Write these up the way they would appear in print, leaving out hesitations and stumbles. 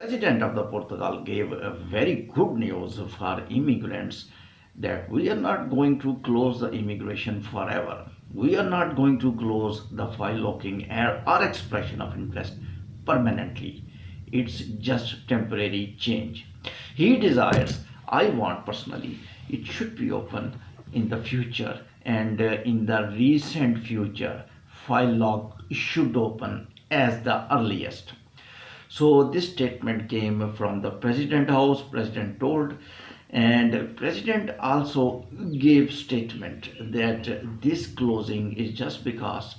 President of the Portugal gave a very good news for immigrants that we are not going to close the immigration forever. We are not going to close the file locking or expression of interest permanently. It's just temporary change. He desires, I want personally, it should be open in the future and in the recent future, file lock should open as the earliest. So this statement came from the president house. President told, and president also gave statement that this closing is just because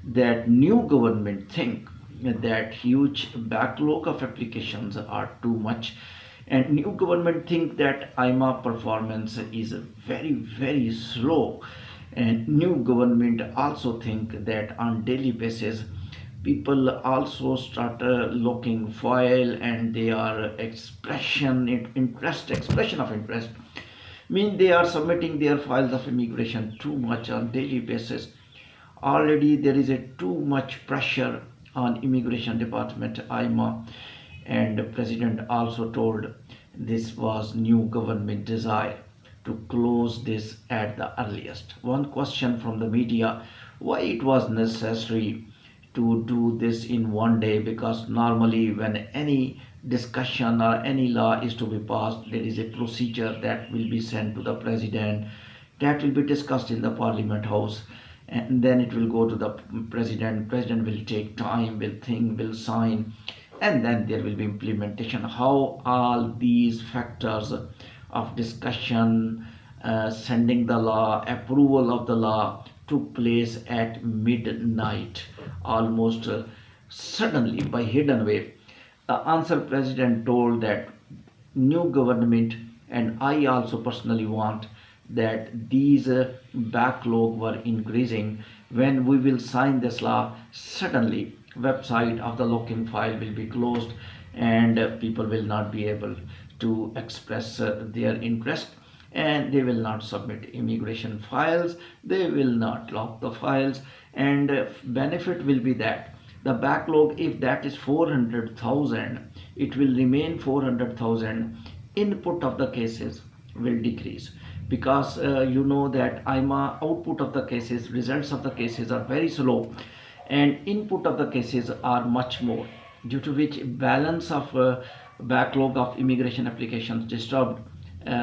that new government think that huge backlog of applications are too much, and new government think that IMA performance is very slow, and new government also think that on daily basis people also start looking file and they are expression of interest mean they are submitting their files of immigration too much on daily basis. Already there is a too much pressure on immigration department IMA, and the president also told this was new government desire to close this at the earliest. One question from the media, why it was necessary to do this in one day, because normally when any discussion or any law is to be passed, there is a procedure that will be sent to the president, that will be discussed in the parliament house, and then it will go to the president will take time, will think, will sign, and then there will be implementation. How all these factors of discussion, sending the law, approval of the law took place at midnight, almost suddenly by hidden way. The answer president told that new government, and I also personally want that these backlog were increasing. When we will sign this law, suddenly website of the locking file will be closed, and people will not be able to express their interest, and they will not submit immigration files, they will not lock the files, and benefit will be that the backlog, if that is 400,000, it will remain 400,000. Input of the cases will decrease, because you know that IMA output of the cases, results of the cases are very slow, and input of the cases are much more, due to which balance of backlog of immigration applications disturbed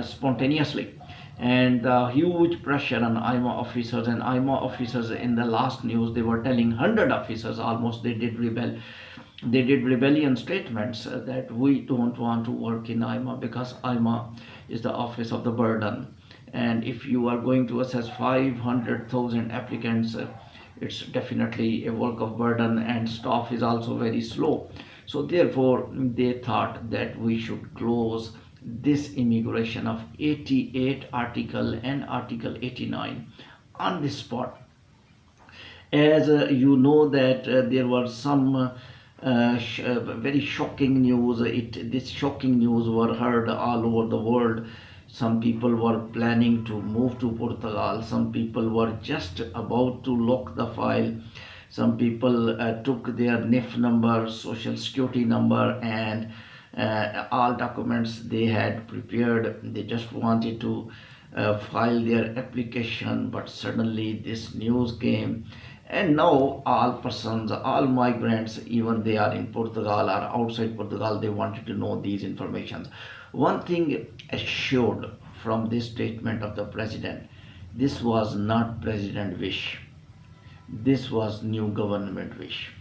spontaneously, and huge pressure on IMA officers. And IMA officers, in the last news they were telling 100 officers almost, they did rebellion statements that we don't want to work in IMA because IMA is the office of the burden, and if you are going to assess 500,000 applicants, it's definitely a work of burden, and staff is also very slow. So therefore they thought that we should close this immigration of 88 article and article 89 on the spot. As you know that there were some very shocking news. This shocking news were heard all over the world. Some people were planning to move to Portugal, some people were just about to lock the file, some people took their NIF number, social security number, and all documents they had prepared, they just wanted to file their application, but suddenly this news came, and now all persons, all migrants, even they are in Portugal or outside Portugal, they wanted to know these informations. One thing assured from this statement of the president, this was not president wish, this was new government wish.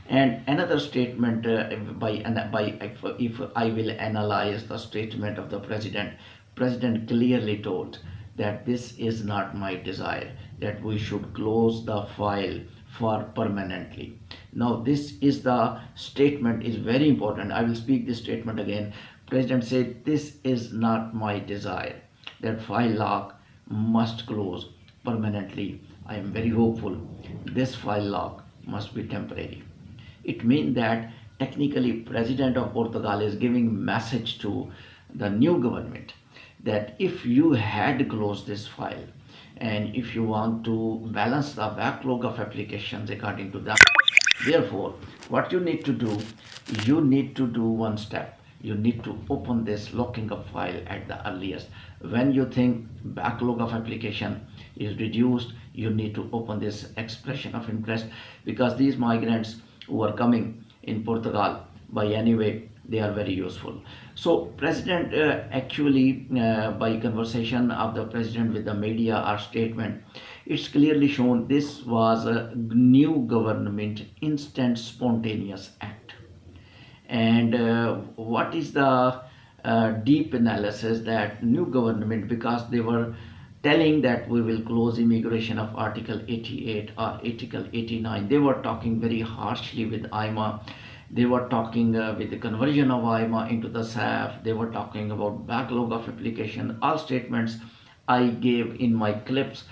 And another statement if I will analyze the statement of the president, president clearly told that this is not my desire, that we should close the file for permanently. Now this is the statement is very important. I will speak this statement again. President said this is not my desire, that file lock must close permanently. I am very hopeful this file lock must be temporary. It means that technically president of Portugal is giving message to the new government that if you had closed this file, and if you want to balance the backlog of applications according to that, Therefore, what you need to do, you need to do one step. You need to open this locking up file at the earliest. When you think backlog of application is reduced, you need to open this expression of interest, because these migrants who are coming in Portugal by any way, they are very useful. So president actually by conversation of the president with the media or statement, it's clearly shown this was a new government instant spontaneous act. And what is the deep analysis that new government, because they were telling that we will close immigration of article 88 or article 89, they were talking very harshly with AIMA. They were talking with the conversion of AIMA into the SAF. They were talking about backlog of application, all statements I gave in my clips.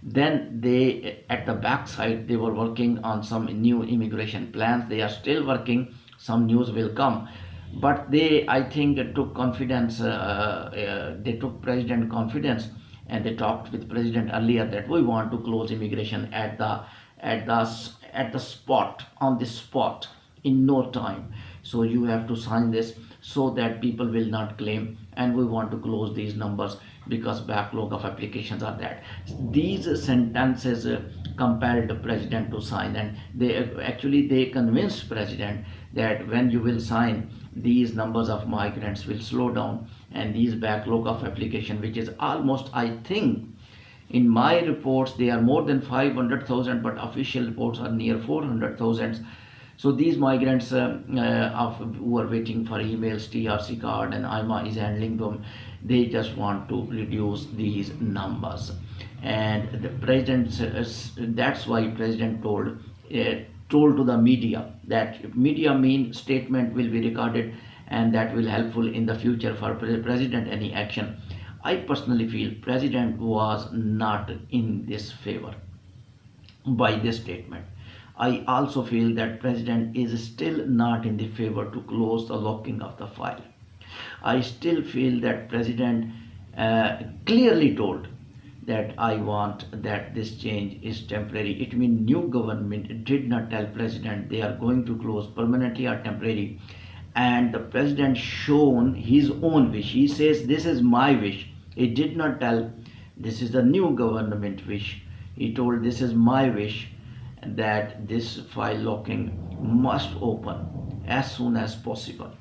Then they, at the backside, they were working on some new immigration plans. They are still working. Some news will come, but they, I think, took confidence. They took president confidence, and they talked with president earlier that we want to close immigration at the spot, on the spot, in no time. So you have to sign this so that people will not claim, and we want to close these numbers because backlog of applications are that. These sentences compelled the president to sign, and they convinced president that when you will sign, these numbers of migrants will slow down, and these backlog of application, which is almost, I think, in my reports they are more than 500,000, but official reports are near 400,000. So these migrants who are waiting for emails, TRC card, and AIMA is handling them, they just want to reduce these numbers. And the president, that's why president told to the media that media mean statement will be recorded, and that will helpful in the future for president any action. I personally feel president was not in this favor by this statement. I also feel that president is still not in the favor to close the locking of the file. I still feel that president clearly told that I want that this change is temporary. It means new government did not tell president they are going to close permanently or temporary. And the president shown his own wish. He says this is my wish. He did not tell this is the new government wish. He told this is my wish, that this file locking must open as soon as possible.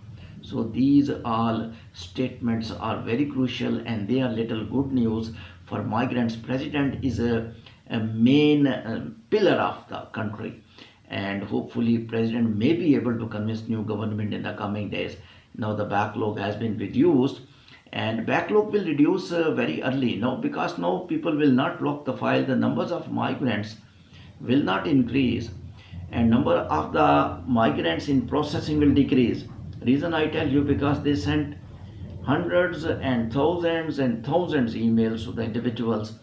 So these all statements are very crucial, and they are little good news for migrants. President is a main pillar of the country, and hopefully president may be able to convince new government in the coming days. Now the backlog has been reduced, and backlog will reduce very early now, because now people will not lock the file. The numbers of migrants will not increase, and number of the migrants in processing will decrease. Reason I tell you, because they sent hundreds and thousands emails to the individuals,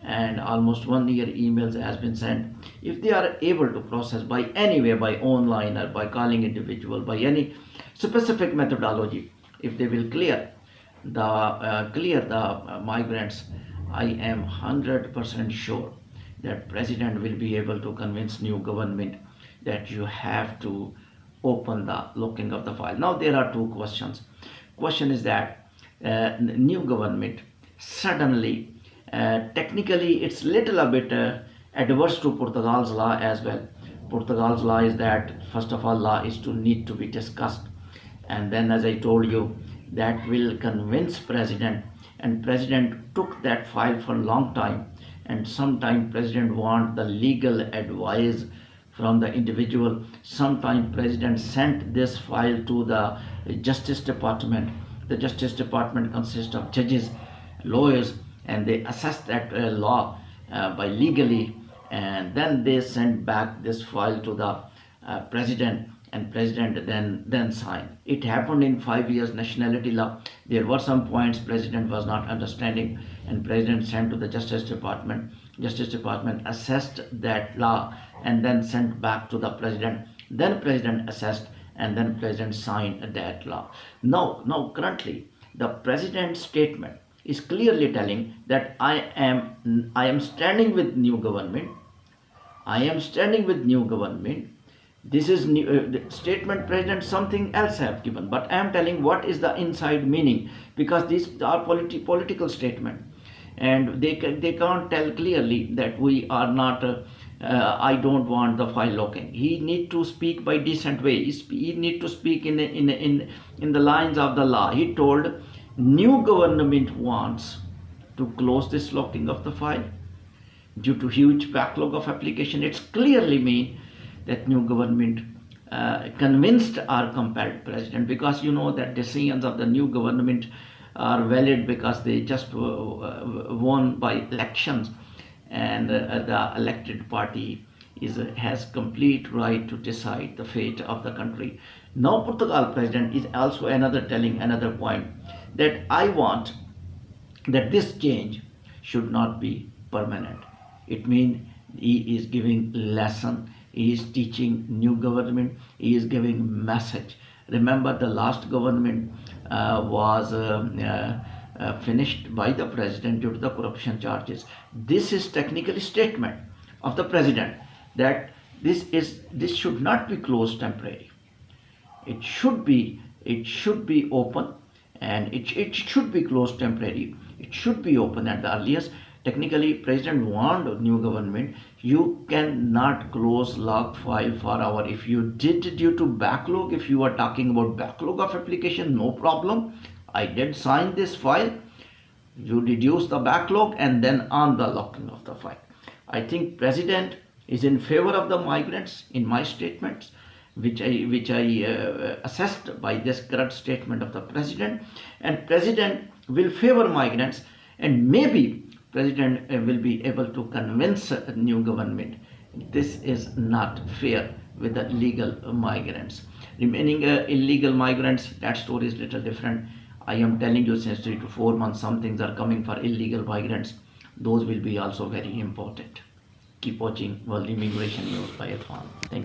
and almost 1 year emails has been sent. If they are able to process by any way, by online or by calling individual, by any specific methodology, if they will clear the migrants, I am 100% sure that president will be able to convince new government that you have to open the locking of the file. Now there are two questions. Question is that new government suddenly, technically it's little a bit adverse to Portugal's law as well. Portugal's law is that first of all law is to need to be discussed, and then as I told you, that will convince president, and president took that file for a long time, and sometimes president want the legal advice from the individual. Sometimes president sent this file to the Justice Department. The Justice Department consists of judges, lawyers, and they assess that law by legally, and then they send back this file to the president, and president then sign. It happened in 5 years nationality law. There were some points president was not understanding, and president sent to the Justice Department. Justice Department assessed that law and then sent back to the president. Then president assessed, and then president signed that law. Now currently the president's statement is clearly telling that I am standing with new government. I am standing with new government, This is the statement president something else have given, but I am telling what is the inside meaning, because these are political statement, and they can't tell clearly that we are not. I don't want the file locking. He need to speak by decent way. He need to speak in the lines of the law. He told new government wants to close this locking of the file due to huge backlog of application. It's clearly mean that new government convinced or compelled president, because you know that decisions of the new government are valid because they just won by elections, and the elected party has complete right to decide the fate of the country. Now Portugal president is also telling another point, that I want that this change should not be permanent. It means he is giving lesson, he is teaching new government, he is giving message. Remember, the last government was finished by the president due to the corruption charges. This is technically statement of the president that this should not be closed temporary. It should be open, and it should be closed temporary. It should be open at the earliest. Technically, president warned new government, you cannot close log file for our, if you did due to backlog, if you are talking about backlog of application, no problem. I did sign this file. You reduce the backlog and then on the locking of the file. I think president is in favor of the migrants in my statements, which I assessed by this current statement of the president, and president will favor migrants, and maybe president will be able to convince a new government this is not fair with the legal migrants. Remaining illegal migrants, that story is little different. I am telling you, since 3 to 4 months some things are coming for illegal migrants. Those will be also very important. Keep watching World Immigration News by Irfan. Thank you.